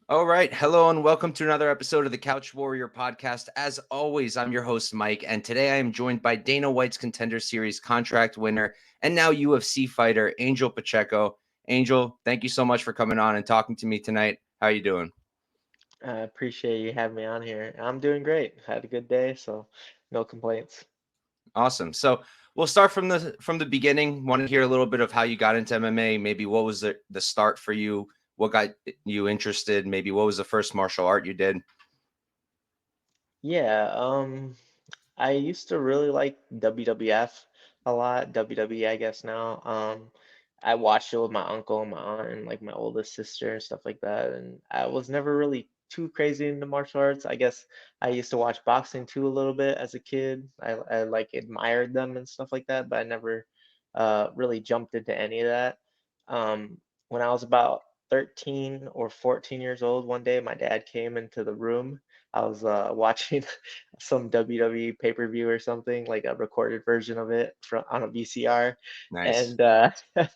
All right. Hello and welcome to another episode of the Couch Warrior podcast. As always, I'm your host, Mike, and today I am joined by Dana White's Contender Series contract winner and now UFC fighter, Angel Pacheco. Angel, thank you so much for coming on and talking to me tonight. How are you doing? I appreciate you having me on here. I'm doing great. Had a good day, so no complaints. Awesome. So we'll start from the beginning. Want to hear a little bit of how you got into MMA, maybe what was the start for you, what got you interested, maybe what was the first martial art you did? Yeah, I used to really like WWF a lot. WWE, I guess now. I watched it with my uncle and my aunt and like my oldest sister and stuff like that. And I was never really too crazy into martial arts. I guess I used to watch boxing too a little bit as a kid. I like admired them and stuff like that, but I never really jumped into any of that. When I was about 13 or 14 years old, one day my dad came into the room. I was watching some WWE pay-per-view or something, like a recorded version of it from on a VCR. Nice. And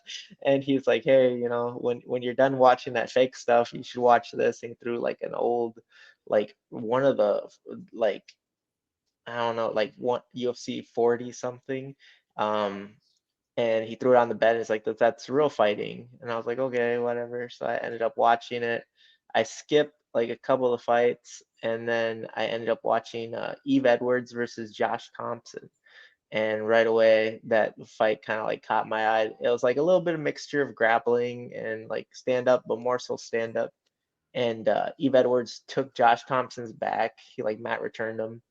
and he's like, "Hey, when you're done watching that fake stuff, you should watch this." And through like an old, like one of the like I don't know, like one UFC 40 something. Um, and he threw it on the bed and he's like, That's real fighting." And I was like, okay, whatever. So I ended up watching it. I skipped like a couple of fights, and then I ended up watching Eve Edwards versus Josh Thompson. And right away, that fight kind of like caught my eye. It was like a little bit of mixture of grappling and like stand up, but more so stand up. And Eve Edwards took Josh Thompson's back. He like Matt returned him,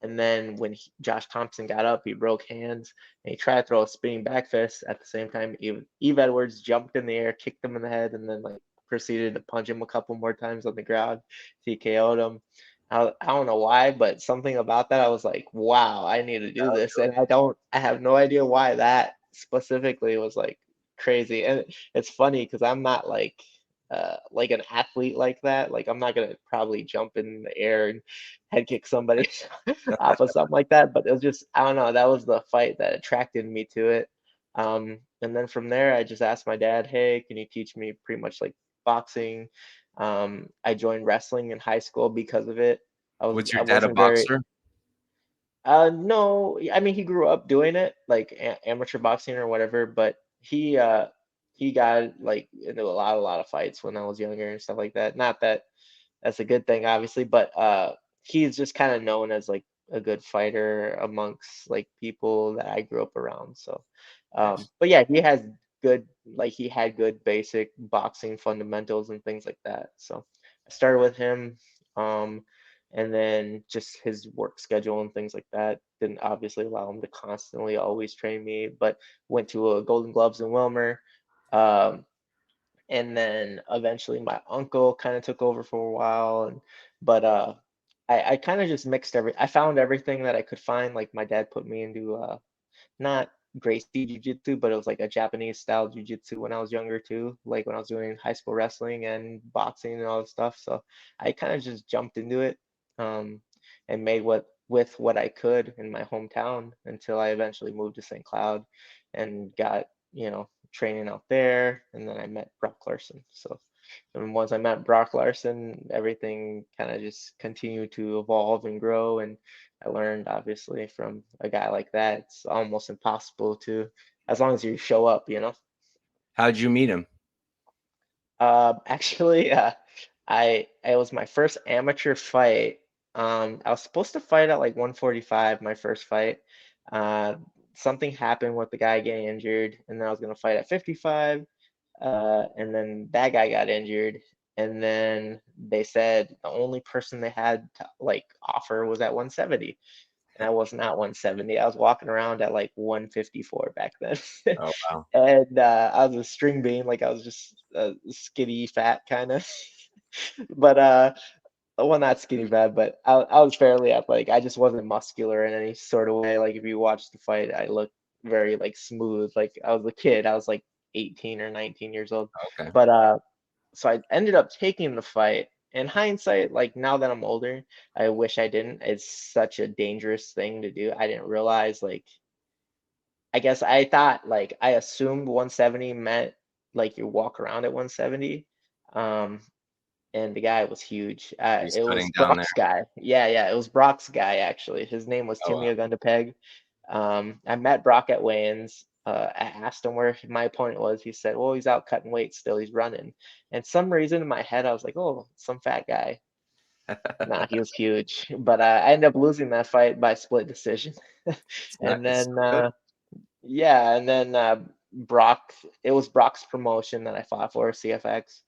and then when Josh Thompson got up, he broke hands and he tried to throw a spinning back fist. At the same time, Eve Edwards jumped in the air, kicked him in the head, and then like proceeded to punch him a couple more times on the ground. He KO'd him. I don't know why, but something about that, I was like, wow, I need to do this. And I have no idea why that specifically was like crazy. And it's funny because I'm not like an athlete like that. Like I'm not gonna probably jump in the air and head kick somebody off of something like that. But it was just, I don't know, that was the fight that attracted me to it. And then from there, I just asked my dad, hey, can you teach me pretty much like boxing? I joined wrestling in high school because of it. Was I your dad a wasn't very, boxer? no, I mean he grew up doing it, like amateur boxing or whatever, but he got like into a lot of fights when I was younger and stuff like that. Not that that's a good thing, obviously, but he's just kind of known as like a good fighter amongst like people that I grew up around. So, Nice. but yeah, he had good basic boxing fundamentals and things like that. So I started with him, um, and then just his work schedule and things like that didn't obviously allow him to constantly always train me, but went to a Golden Gloves in Wilmer. Um, and then eventually my uncle kind of took over for a while, and but I kind of just I found everything that I could find. Like my dad put me into not Gracie Jiu-Jitsu, but it was like a Japanese style Jiu-Jitsu when I was younger too, like when I was doing high school wrestling and boxing and all that stuff. So I kind of just jumped into it, um, and made what with what I could in my hometown until I eventually moved to St. Cloud and got, training out there. And then I met Brock Larson. So and once I met Brock Larson, everything kind of just continued to evolve and grow. And I learned obviously from a guy like that, it's almost impossible to, as long as you show up. How'd you meet him? Actually, I it was my first amateur fight. I was supposed to fight at like 145, my first fight. Uh, Something happened with the guy getting injured, and then I was gonna fight at 55. And then that guy got injured, and then they said the only person they had to like offer was at 170. And I was not 170. I was walking around at like 154 back then. Oh, wow. And I was a string bean, like I was just skinny fat kind of. But well, not skinny fat, but I was fairly athletic. I just wasn't muscular in any sort of way. Like if you watch the fight, I looked very like smooth. Like I was a kid. I was like 18 or 19 years old. Okay. But so I ended up taking the fight. In hindsight, like now that I'm older, I wish I didn't. It's such a dangerous thing to do. I didn't realize, like, I guess I thought, like, I assumed 170 meant like you walk around at 170. Um, and the guy was huge. He's It cutting was down there. Brock's guy. Yeah, it was Brock's guy actually. His name was Oh, wow. Timmy Agundapeg. I met Brock at weigh-ins. I asked him where my opponent was. He said, "Well, he's out cutting weight still. He's running." And some reason in my head, I was like, "Oh, some fat guy." Nah, he was huge. But I ended up losing that fight by split decision. And It's then good. yeah, and then Brock, it was Brock's promotion that I fought for, CFX.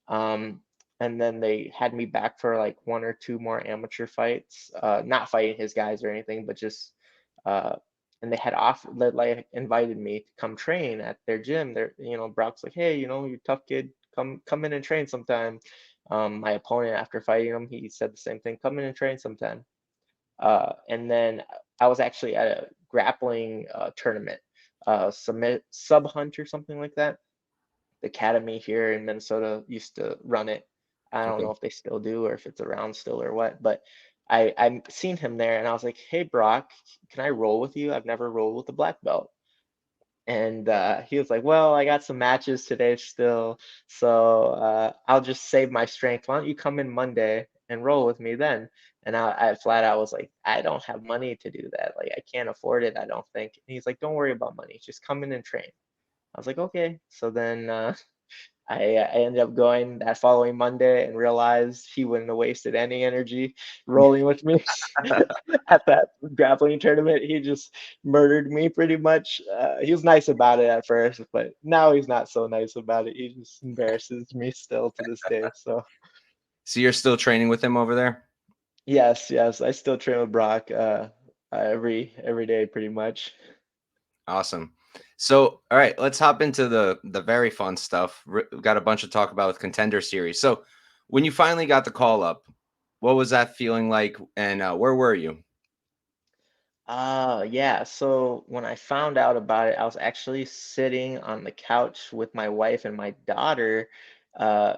Um, and then they had me back for like one or two more amateur fights, not fighting his guys or anything, but just, uh, and they had offered, like, invited me to come train at their gym. They're, Brock's like, hey, you tough kid, come in and train sometime. My opponent, after fighting him, he said the same thing, come in and train sometime. And then I was actually at a grappling tournament, submit sub hunt or something like that. The academy here in Minnesota used to run it. I don't Okay. know if they still do or if it's around still or what, but I seen him there and I was like, hey Brock, can I roll with you? I've never rolled with a black belt. And he was like, well, I got some matches today still, so I'll just save my strength. Why don't you come in Monday and roll with me then? And I flat out was like, I don't have money to do that. Like, I can't afford it, I don't think. And he's like, don't worry about money. Just come in and train. I was like, okay. So then I ended up going that following Monday and realized he wouldn't have wasted any energy rolling with me at that grappling tournament. He just murdered me pretty much. He was nice about it at first, but now he's not so nice about it. He just embarrasses me still to this day. So So you're still training with him over there? yes, I still train with Brock every day pretty much. Awesome. So, all right, let's hop into the very fun stuff. We've got a bunch to talk about with Contender series. So, when you finally got the call up, what was that feeling like, and where were you? Yeah. So when I found out about it, I was actually sitting on the couch with my wife and my daughter, uh,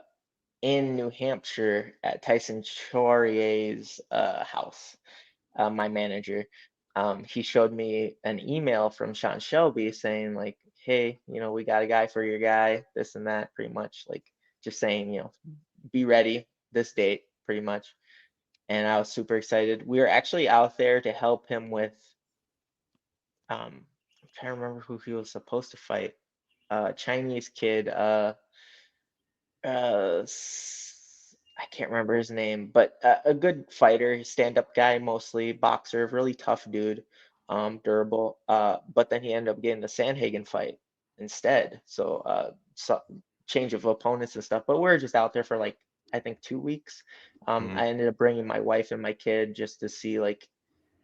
in New Hampshire at Tyson Chaurier's house. My manager, he showed me an email from Sean Shelby saying like, "Hey, we got a guy for your guy, this and that, pretty much like just saying, be ready this date, pretty much." And I was super excited. We were actually out there to help him with I'm trying to remember who he was supposed to fight. Chinese kid. I can't remember his name, but a good fighter, stand-up guy mostly, boxer, really tough dude, durable. But then he ended up getting the Sandhagen fight instead. So change of opponents and stuff. But we're just out there for like I think 2 weeks. Mhm. I ended up bringing my wife and my kid just to see like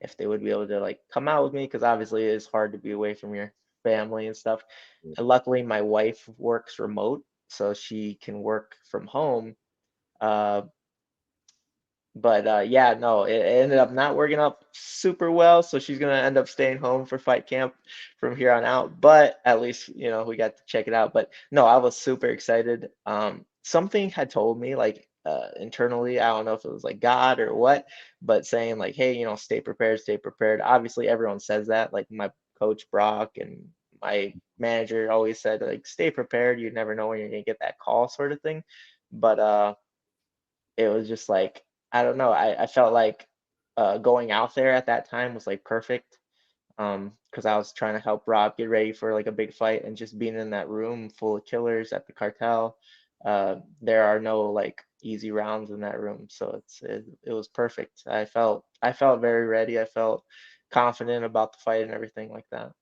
if they would be able to like come out with me because obviously it is hard to be away from your family and stuff. And luckily, my wife works remote, so she can work from home. Uh, but yeah, no, it ended up not working out super well. So she's gonna end up staying home for fight camp from here on out. But at least we got to check it out. But no, I was super excited. Something had told me like internally, I don't know if it was like God or what, but saying like, hey, stay prepared, stay prepared. Obviously, everyone says that. Like my coach Brock and my manager always said like, stay prepared. You never know when you're gonna get that call, sort of thing. But it was just like I don't know. I felt like going out there at that time was like perfect because I was trying to help Rob get ready for like a big fight and just being in that room full of killers at the cartel. There are no like easy rounds in that room, so it was perfect. I felt very ready. I felt confident about the fight and everything like that.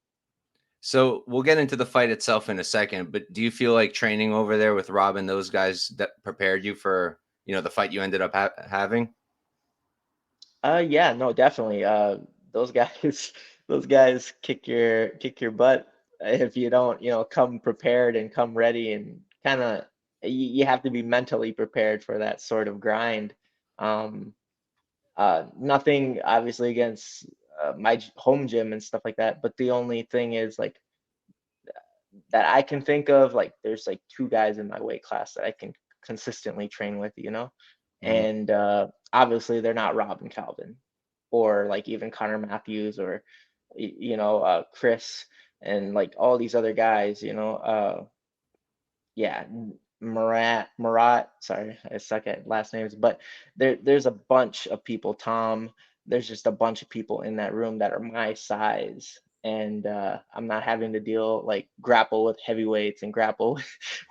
So we'll get into the fight itself in a second, but do you feel like training over there with Rob and those guys that prepared you for, the fight you ended up having? Yeah, no, definitely. Those guys, those guys kick your butt if you don't, come prepared and come ready and kind of you have to be mentally prepared for that sort of grind. Um, Nothing obviously against my home gym and stuff like that, but the only thing is like that I can think of, like there's like two guys in my weight class that I can consistently train with, Mhm. and obviously they're not Rob and Calvin or like even Connor Matthews or Chris and like all these other guys, yeah, Marat. Sorry, I suck at last names, but there's a bunch of people. Tom, there's just a bunch of people in that room that are my size, and I'm not having to grapple with heavyweights and grapple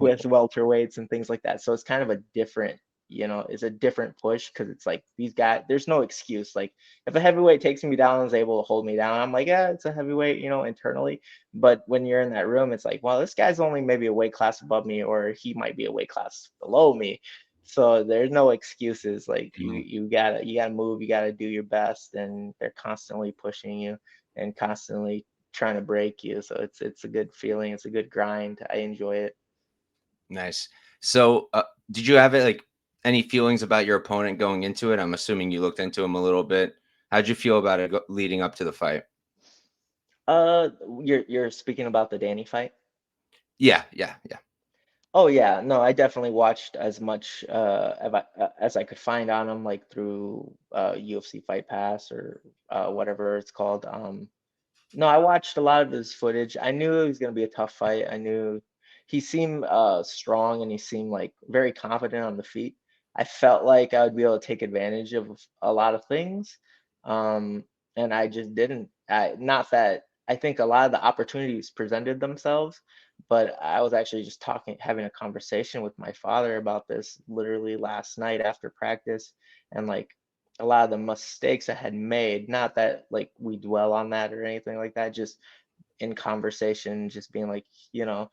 with welterweights and things like that. So it's kind of a different, it's a different push because it's like these guys. There's no excuse. Like if a heavyweight takes me down and is able to hold me down, I'm like, yeah, it's a heavyweight, internally. But when you're in that room, it's like, well, this guy's only maybe a weight class above me, or he might be a weight class below me. So there's no excuses. Like Mhm. you gotta move, you gotta do your best, and they're constantly pushing you and constantly trying to break you. So it's a good feeling. It's a good grind. I enjoy it. Nice. So, did you have like any feelings about your opponent going into it? I'm assuming you looked into him a little bit. How'd you feel about it leading up to the fight? Uh, you're speaking about the Danny fight? Yeah, yeah, yeah. Oh yeah, no, I definitely watched as much as I could find on him, like through UFC Fight Pass or whatever it's called. No, I watched a lot of his footage. I knew it was going to be a tough fight. I knew he seemed strong and he seemed like very confident on the feet. I felt like I would be able to take advantage of a lot of things. Um, and I just didn't. Not that I think a lot of the opportunities presented themselves, but I was actually just having a conversation with my father about this literally last night after practice. And like a lot of the mistakes I had made, not that like we dwell on that or anything like that, just in conversation, just being like, you know,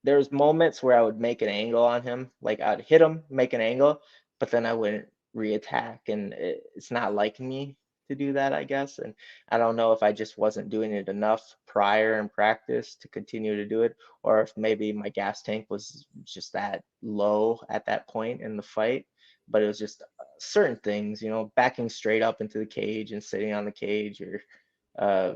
there's moments where I would make an angle on him, like I'd hit him, make an angle, but then I wouldn't reattack, and it's not like me to do that, I guess. And I don't know if I just wasn't doing it enough prior in practice to continue to do it, or if maybe my gas tank was just that low at that point in the fight. But it was just certain things, backing straight up into the cage and sitting on the cage, or uh,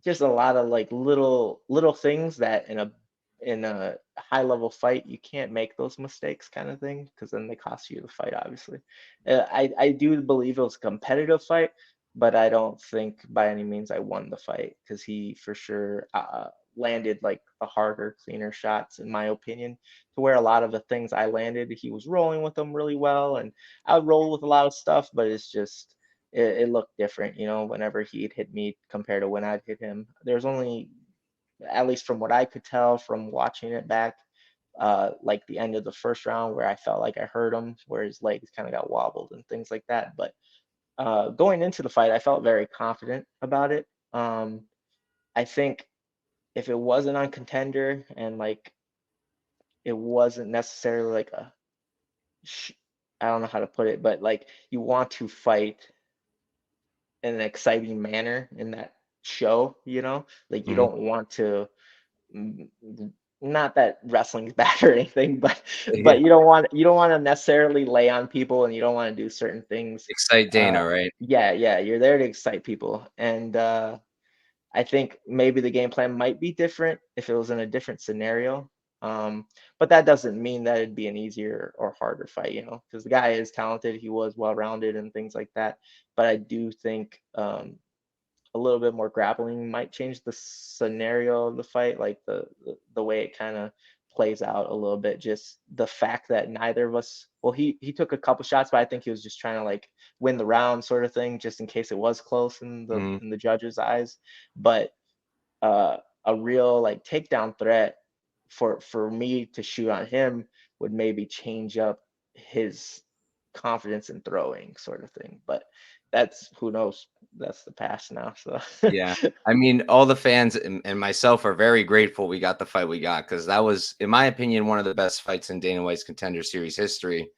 just a lot of like little things that in a high level fight you can't make those mistakes, kind of thing, because then they cost you the fight, obviously. I do believe it was a competitive fight, but I don't think by any means I won the fight, because he for sure landed like the harder, cleaner shots, in my opinion, to where a lot of the things I landed, he was rolling with them really well, and I would roll with a lot of stuff, but it's just it looked different, whenever he'd hit me compared to when I'd hit him. There's only, at least from what I could tell from watching it back, like the end of the first round where I felt like I hurt him, where his legs kind of got wobbled and things like that. But going into the fight, I felt very confident about it. I think if it wasn't on Contender and like it wasn't necessarily like I don't know how to put it, but like you want to fight in an exciting manner in that show, like you Mhm. don't want to, mm, not that wrestling's bad or anything, but Yeah. you don't want to necessarily lay on people, and you don't want to do certain things. Excite uh Dana, right? yeah, you're there to excite people. And I think maybe the game plan might be different if it was in a different scenario. Um, but that doesn't mean that it'd be an easier or harder fight, because the guy is talented, he was well rounded and things like that. But I do think a little bit more grappling might change the scenario of the fight, like the way it kind of plays out a little bit. Just the fact that neither of us, well, he took a couple shots, but I think he was just trying to like win the round, sort of thing, just in case it was close in the Mhm. in the judges' eyes. But uh, a real like takedown threat for me to shoot on him would maybe change up his confidence in throwing, sort of thing. But that's, who knows? That's the past now. So Yeah. I mean, all the fans and myself are very grateful we got the fight we got, because that was, in my opinion, one of the best fights in Dana White's Contender Series history.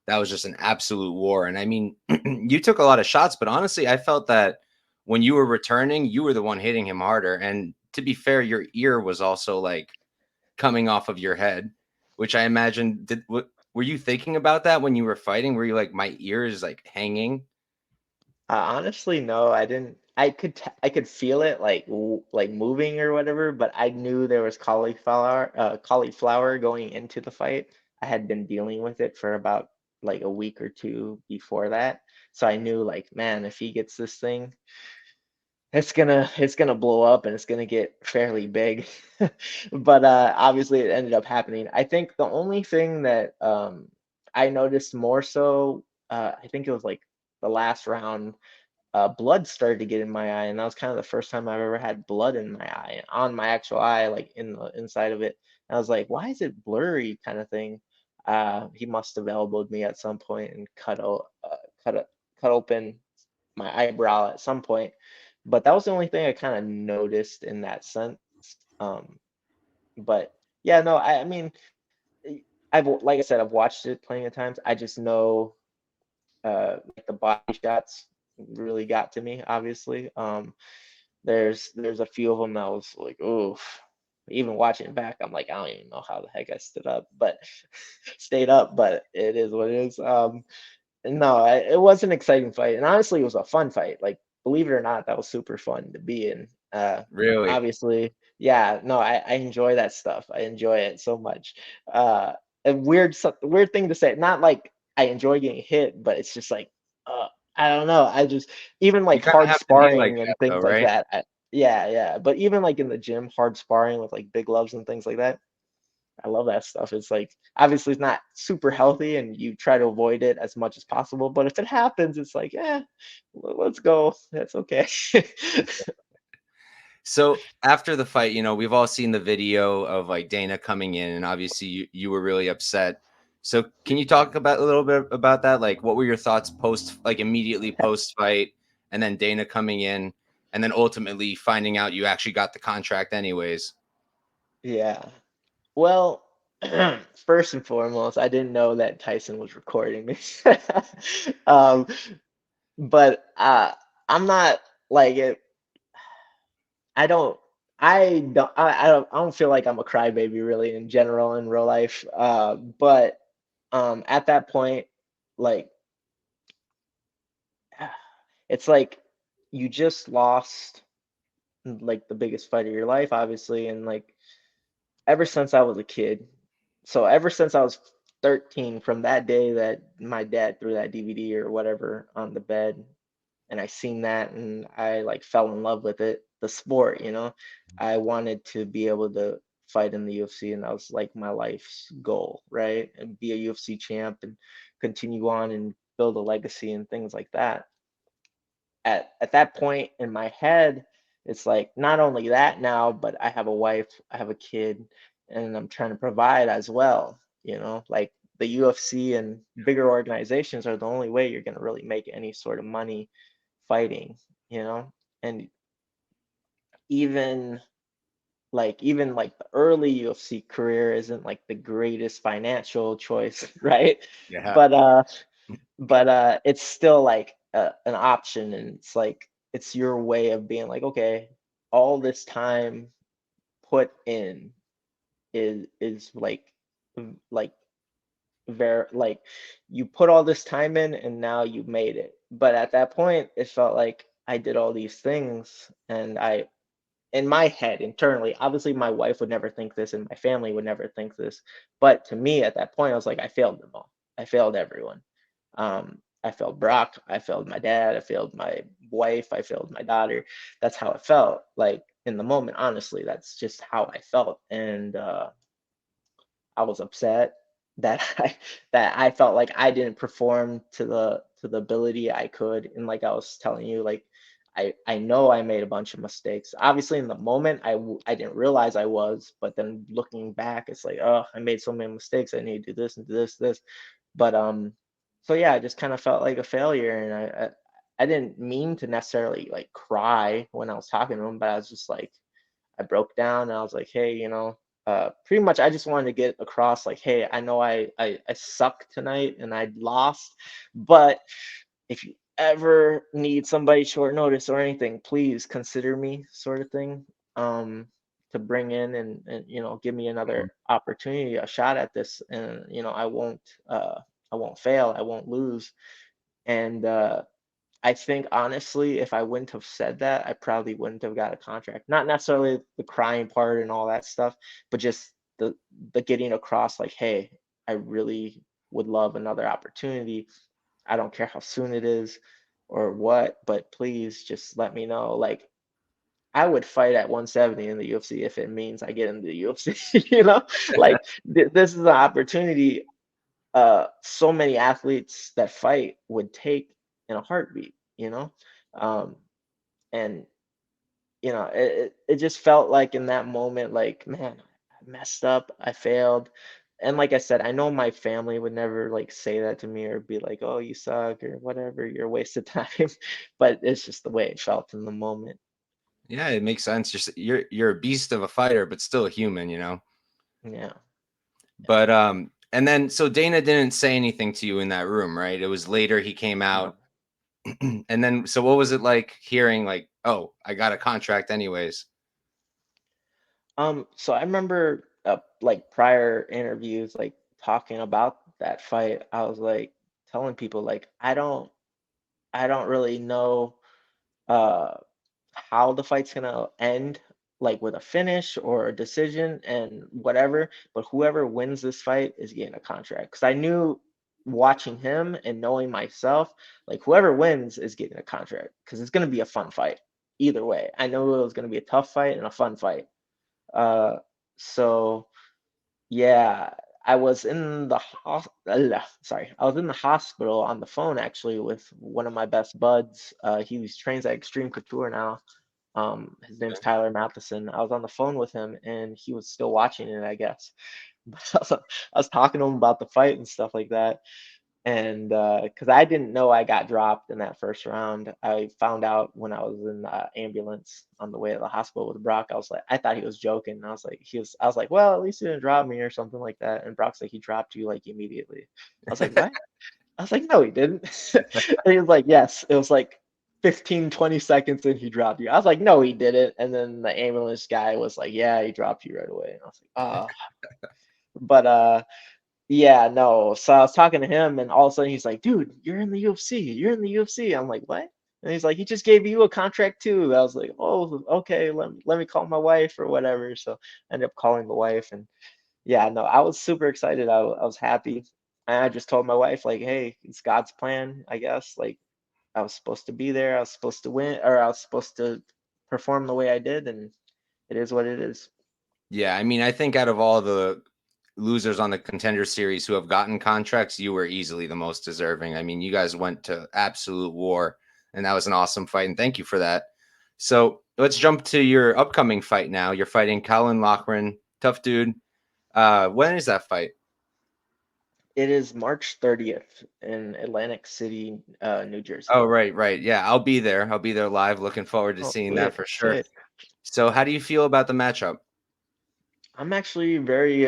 That was just an absolute war. And I mean, you took a lot of shots, but honestly, I felt that when you were returning, you were the one hitting him harder. And to be fair, your ear was also like coming off of your head, which I imagine were you thinking about that when you were fighting? Were you like, my ear is like hanging? honestly, no, I didn't. I could feel it like like moving or whatever, but I knew there was cauliflower going into the fight. I had been dealing with it for about like a week or two before that, so I knew like, man, if he gets this thing, it's gonna blow up and it's gonna get fairly big. But obviously it ended up happening. I think the only thing that I noticed more so, I think it was like the last round, blood started to get in my eye, and that was kind of the first time I've ever had blood in my eye, on my actual eye, like in the inside of it. And I was like, why is it blurry, kind of thing. He must have elbowed me at some point and cut a, cut open my eyebrow at some point. But that was the only thing I kind of noticed in that sense. Um, but yeah, no, I mean, like I said, I've watched it plenty of times. I just know, like the body shots really got to me, obviously. There's a few of them that was like, oof. Even watching it back, I'm like, I don't even know how the heck I stood up, but stayed up, but it is what it is. No, it was an exciting fight, and honestly, it was a fun fight. Like, believe it or not, that was super fun to be in. Really? Obviously, yeah. No, I enjoy that stuff. I enjoy it so much. Uh, a weird thing to say. Not like I enjoy getting hit, but it's just like, uh, I don't know. I just even You like kind of hard have to be like sparring and that though, things like right? that. Yeah, yeah. But even like in the gym, hard sparring with like big gloves and things like that. I love that stuff. It's like obviously it's not super healthy and you try to avoid it as much as possible. But if it happens, it's like, yeah, let's go. That's okay. So after the fight, we've all seen the video of like Dana coming in, and obviously you were really upset. So can you talk about a little bit about that? Like, what were your thoughts post, like immediately post fight, and then Dana coming in, and then ultimately finding out you actually got the contract anyways? Yeah. Well, first and foremost, I didn't know that Tyson was recording me. um, but I'm not like it. I don't. I don't feel like I'm a crybaby really in general in real life. But at that point, like it's like you just lost like the biggest fight of your life, obviously, and like ever since I was a kid, so ever since I was 13, from that day that my dad threw that DVD or whatever on the bed, and I seen that and I like fell in love with it, the sport, I wanted to be able to fight in the UFC, and that was like my life's goal, right? And be a UFC champ and continue on and build a legacy and things like that. At that point in my head, it's like not only that now, but I have a wife, I have a kid, and I'm trying to provide as well. Like the UFC and bigger organizations are the only way you're going to really make any sort of money fighting, you know? And even even like the early UFC career isn't like the greatest financial choice, right? Yeah. But it's still like an option, and it's like it's your way of being like, okay, all this time put in is like like you put all this time in and now you made it. But at that point it felt like I did all these things, and I in my head internally, obviously my wife would never think this and my family would never think this, but to me at that point I was like, I failed them all. I failed everyone. I failed Brock, I failed my dad, I failed my wife, I failed my daughter. That's how it felt like in the moment. Honestly, that's just how I felt. And I was upset that I felt like I didn't perform to the ability I could. And like I was telling you, like I know I made a bunch of mistakes. Obviously, in the moment, I didn't realize I was, but then looking back, it's like, oh, I made so many mistakes. I need to do this and do this. But so yeah, I just kind of felt like a failure, and I didn't mean to necessarily like cry when I was talking to him, but I was just like, I broke down and I was like, hey, pretty much I just wanted to get across like, hey, I know I sucked tonight and I lost, but if you ever need somebody short notice or anything, please consider me, sort of thing. To bring in and give me another opportunity, a shot at this, and I won't fail, I won't lose. And I think honestly, if I wouldn't have said that, I probably wouldn't have got a contract. Not necessarily the crying part and all that stuff, but just the getting across like, hey, I really would love another opportunity. I don't care how soon it is or what, but please just let me know. Like I would fight at 170 in the UFC if it means I get into the UFC. You know, like this is an opportunity so many athletes that fight would take in a heartbeat, you know? Um, and it just felt like in that moment, like, man, I messed up, I failed. And like I said, I know my family would never like say that to me or be like, oh, you suck or whatever, you're a waste of time. But it's just the way it felt in the moment. Yeah, it makes sense. You're a beast of a fighter, but still a human, you know. Yeah. But and then so Dana didn't say anything to you in that room, right? It was later he came No. out. And then so what was it like hearing like, "Oh, I got a contract anyways." So I remember like prior interviews, like talking about that fight. I was like telling people like I don't really know uh how the fight's gonna end, like with a finish or a decision and whatever. But whoever wins this fight is getting a contract. Because I knew watching him and knowing myself, like whoever wins is getting a contract. Because it's gonna be a fun fight either way. I know it was gonna be a tough fight and a fun fight. Uh, so yeah, I was in the sorry, I was in the hospital on the phone actually with one of my best buds. He trains at Extreme Couture now. His name's Okay. Tyler Matheson. I was on the phone with him and he was still watching it, I guess. I was talking to him about the fight and stuff like that. And because I didn't know I got dropped in that first round, I found out when I was in the ambulance on the way to the hospital with Brock. I was like, I thought he was joking. And I was like, well, at least he didn't drop me or something like that. And Brock's like, he dropped you like immediately. I was like, what? I was like, no, he didn't. And he was like, yes. It was like 15, 20 seconds and he dropped you. I was like, no, he didn't. And then the ambulance guy was like, yeah, he dropped you right away. And I was like, oh, but yeah, no. So I was talking to him, and all of a sudden he's like, "Dude, you're in the UFC. You're in the UFC." I'm like, "What?" And he's like, "He just gave you a contract too." I was like, "Oh, okay. Let me call my wife or whatever." So I ended up calling the wife, and yeah, no, I was super excited. I was happy. And I just told my wife, like, "Hey, it's God's plan, I guess. Like, I was supposed to be there. I was supposed to win, or I was supposed to perform the way I did, and it is what it is." Yeah, I mean, I think out of all the losers on the Contender series who have gotten contracts, you were easily the most deserving. I mean, you guys went to absolute war, and that was an awesome fight, and thank you for that. So let's jump to your upcoming fight now. You're fighting Caolan Loughran, tough dude. When is that fight? It is March 30th in Atlantic City, New Jersey. Oh, right, right. Yeah, I'll be there. I'll be there live. Looking forward to Oh, seeing that sweet, for sure. sweet. So, how do you feel about the matchup? I'm actually very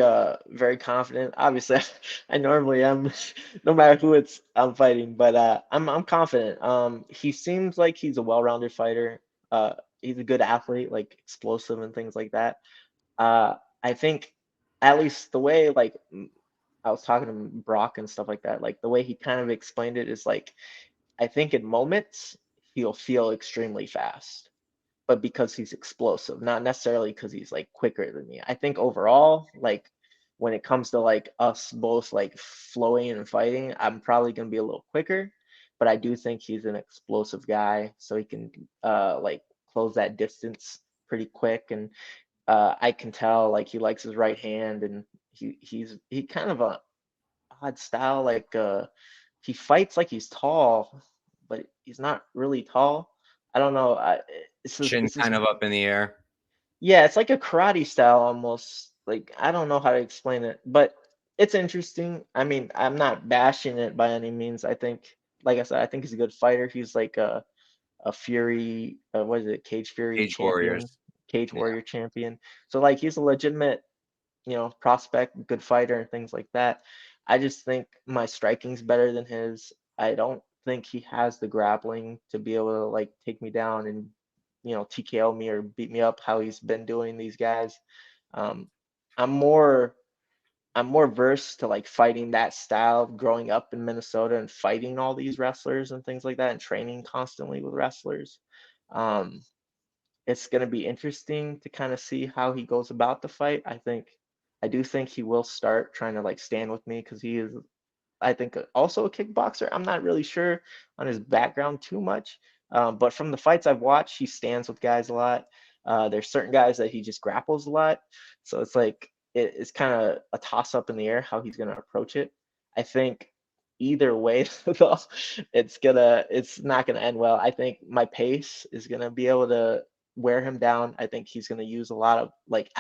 confident. Obviously, I normally am, no matter who I'm fighting, but I'm confident. He seems like he's a well-rounded fighter. He's a good athlete, like explosive and things like that. I think at least the way like I was talking to Brock and stuff like that, like the way he kind of explained it is like I think in moments he'll feel extremely fast, but because he's explosive, not necessarily because he's like quicker than me. I think overall, like when it comes to like us both like flowing and fighting, I'm probably gonna be a little quicker, but I do think he's an explosive guy, so he can like close that distance pretty quick. And I can tell like he likes his right hand, and he kind of a odd style, like he fights like he's tall, but he's not really tall. I don't know. Chin It's this kind of up in the air. yeah, it's like a karate style almost. Like I don't know how to explain it, but it's interesting. I mean, I'm not bashing it by any means. I think, like I said, I think he's a good fighter. He's like a Fury, what is it, Cage Fury Cage Warriors. champion, Cage Yeah. Warrior champion. So like he's a legitimate, prospect, good fighter and things like that. I just think my striking's better than his. I don't think he has the grappling to be able to like take me down and TKO me or beat me up how he's been doing these guys. Um, I'm more I'm more versed to like fighting that style growing up in Minnesota and fighting all these wrestlers and things like that and training constantly with wrestlers. Um, it's going to be interesting to kind of see how he goes about the fight. I do think he will start trying to like stand with me because he is, I think, also a kickboxer. I'm not really sure on his background too much, but from the fights I've watched, he stands with guys a lot. There's certain guys that he just grapples a lot, so it's like it's kind of a toss up in the air how he's gonna approach it. I think either way though, it's not gonna end well. I think my pace is gonna be able to wear him down. I think he's gonna use a lot of like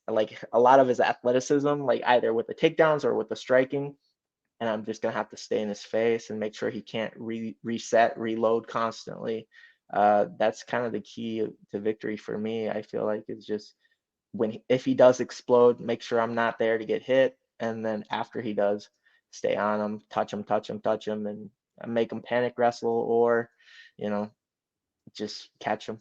like a lot of his athleticism, like either with the takedowns or with the striking. And I'm just gonna have to stay in his face and make sure he can't reset, reload constantly. That's kind of the key to victory for me. I feel like is just if he does explode, make sure I'm not there to get hit, and then after he does, stay on him, touch him, and make him panic wrestle, or you know, just catch him.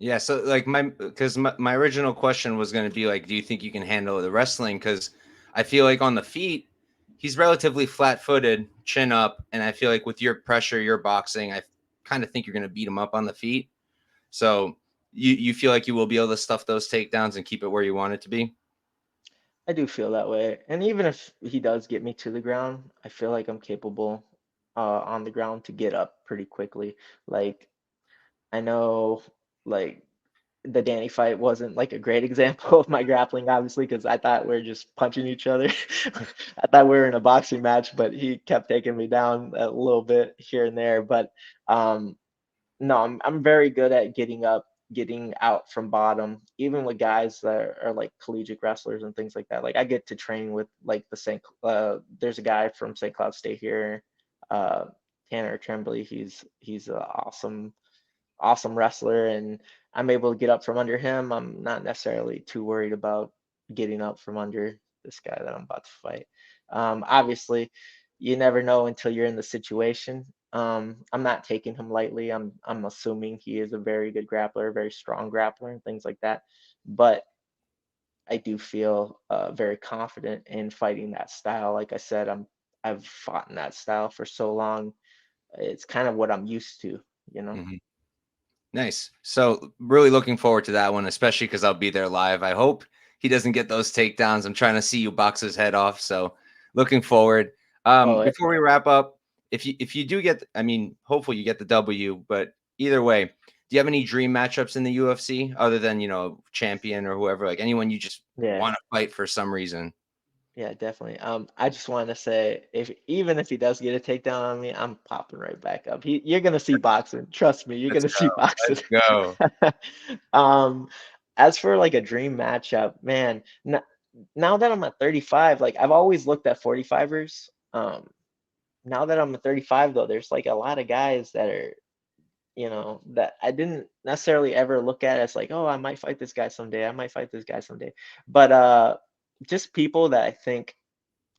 Yeah, so like because my original question was going to be like, do you think you can handle the wrestling? Because I feel like on the feet, he's relatively flat-footed, chin up, and I feel like with your pressure, your boxing, I kind of think you're going to beat him up on the feet. So you feel like you will be able to stuff those takedowns and keep it where you want it to be? I do feel that way. And even if he does get me to the ground, I feel like I'm capable on the ground to get up pretty quickly. Like I know like the Danny fight wasn't like a great example of my grappling, obviously, because I thought we are just punching each other. I thought we were in a boxing match, but he kept taking me down a little bit here and there. But um, no, I'm very good at getting up, getting out from bottom, even with guys that are like collegiate wrestlers and things like that. Like I get to train with like there's a guy from St. Cloud State here, uh Tanner Tremblay. He's an awesome wrestler, and I'm able to get up from under him. I'm not necessarily too worried about getting up from under this guy that I'm about to fight. Obviously, you never know until you're in the situation. I'm not taking him lightly. I'm assuming he is a very good grappler, very strong grappler, and things like that. But I do feel very confident in fighting that style. Like I said, I've fought in that style for so long. It's kind of what I'm used to, you know. Mm-hmm. Nice. So really looking forward to that one, especially because I'll be there live. I hope he doesn't get those takedowns. I'm trying to see you box his head off. So looking forward. Oh, Before we wrap up, if you do get, I mean, hopefully you get the W, but either way, do you have any dream matchups in the UFC other than, champion or whoever, like anyone you just yeah. want to fight for some reason? Yeah, definitely. I just wanted to say, if even if he does get a takedown on me, I'm popping right back up. You're gonna see boxing. Trust me, you're Let's gonna go. see boxing. Let's go. Um, as for like a dream matchup, man, now that I'm at 35, like I've always looked at 45ers. Now that I'm at 35 though, there's like a lot of guys that are, that I didn't necessarily ever look at as like, oh, I might fight this guy someday. I might fight this guy someday. But just people that I think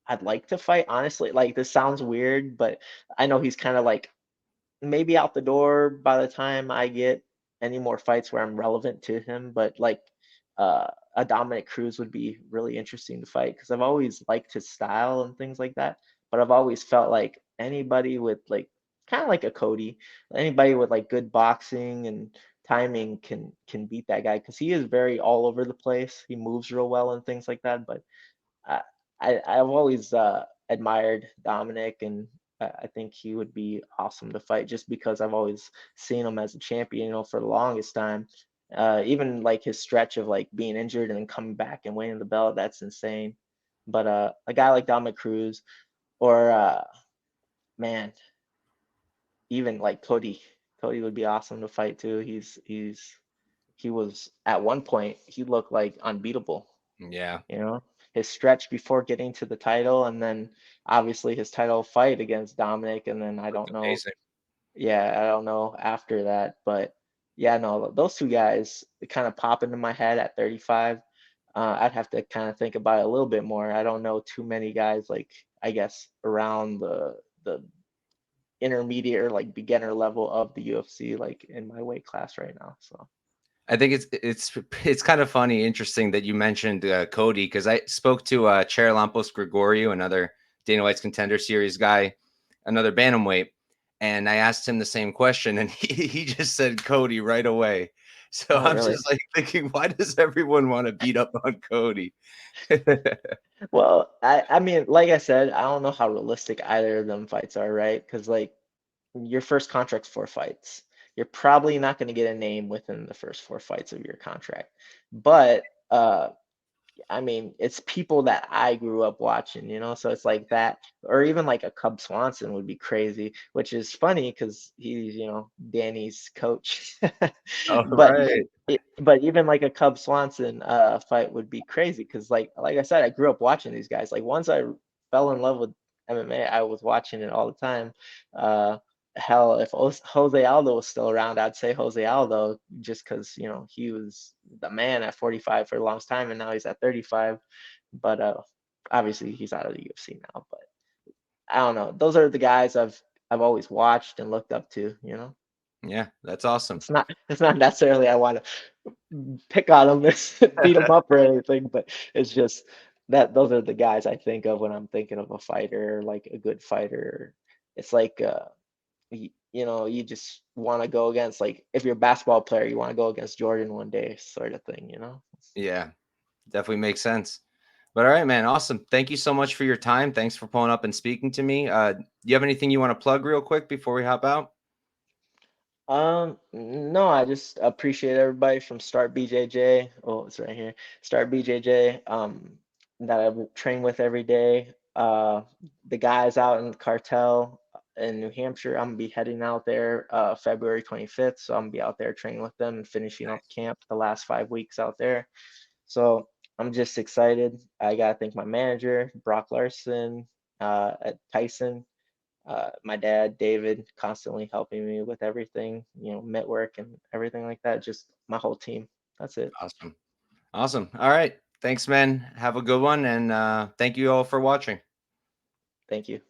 I'd like to fight, honestly. Like this sounds weird, but I know he's kind of like maybe out the door by the time I get any more fights where I'm relevant to him. But like a Dominic Cruz would be really interesting to fight because I've always liked his style and things like that. But I've always felt like anybody with like kind of like a Cody, anybody with like good boxing and timing can beat that guy because he is very all over the place. He moves real well and things like that. But I, I've always admired Dominic, and I think he would be awesome to fight just because I've always seen him as a champion, for the longest time. Even like his stretch of like being injured and then coming back and winning the belt, that's insane. But a guy like Dominic Cruz or man, even like Cody would be awesome to fight too. He was at one point he looked like unbeatable, Yeah. you know, his stretch before getting to the title, and then obviously his title fight against Dominic, and then I Looked don't know, amazing. yeah, I don't know after that, but yeah, no, those two guys kind of pop into my head at 35. I'd have to kind of think about it a little bit more. I don't know too many guys like I guess around the intermediate or like beginner level of the UFC, like in my weight class right now. So I think it's kind of funny, interesting that you mentioned Cody because I spoke to Charalampos Gregoriou, another Dana White's Contender Series guy, another bantamweight, and I asked him the same question, and he just said Cody right away. So oh I'm really? just like thinking, why does everyone want to beat up on Cody? Well, I mean, like I said, I don't know how realistic either of them fights are, right? Because like your first contract's 4 fights. you're probably not going to get a name within the first 4 fights of your contract. But I mean, it's people that I grew up watching, so it's like that, or even like a Cub Swanson would be crazy, which is funny because he's, Danny's coach. All But right. but even like a Cub Swanson fight would be crazy because like I said, I grew up watching these guys. Like once I fell in love with MMA, I was watching it all the time. Uh, Hell, if Jose Aldo was still around, I'd say Jose Aldo just because, he was the man at 45 for the longest time and now he's at 35. But obviously he's out of the UFC now. But I don't know. Those are the guys I've always watched and looked up to, Yeah, that's awesome. It's not necessarily I want to pick on them and beat them up or anything, but it's just that those are the guys I think of when I'm thinking of a fighter, like a good fighter. It's like you just want to go against, like, if you're a basketball player, you want to go against Jordan one day, sort of thing. Yeah, definitely makes sense. But all right, man, awesome. Thank you so much for your time. Thanks for pulling up and speaking to me. Do you have anything you want to plug real quick before we hop out? No, I just appreciate everybody from Start BJJ. Oh, it's right here. Start BJJ. That I train with every day. The guys out in the cartel in New Hampshire, I'm gonna be heading out there February 25th. So I'm gonna be out there training with them and finishing up camp the last 5 weeks out there. So I'm just excited. I gotta thank my manager, Brock Larson, at Tyson, my dad, David, constantly helping me with everything, network and everything like that. Just my whole team. That's it. Awesome. Awesome. All right. Thanks, man. Have a good one. And thank you all for watching. Thank you.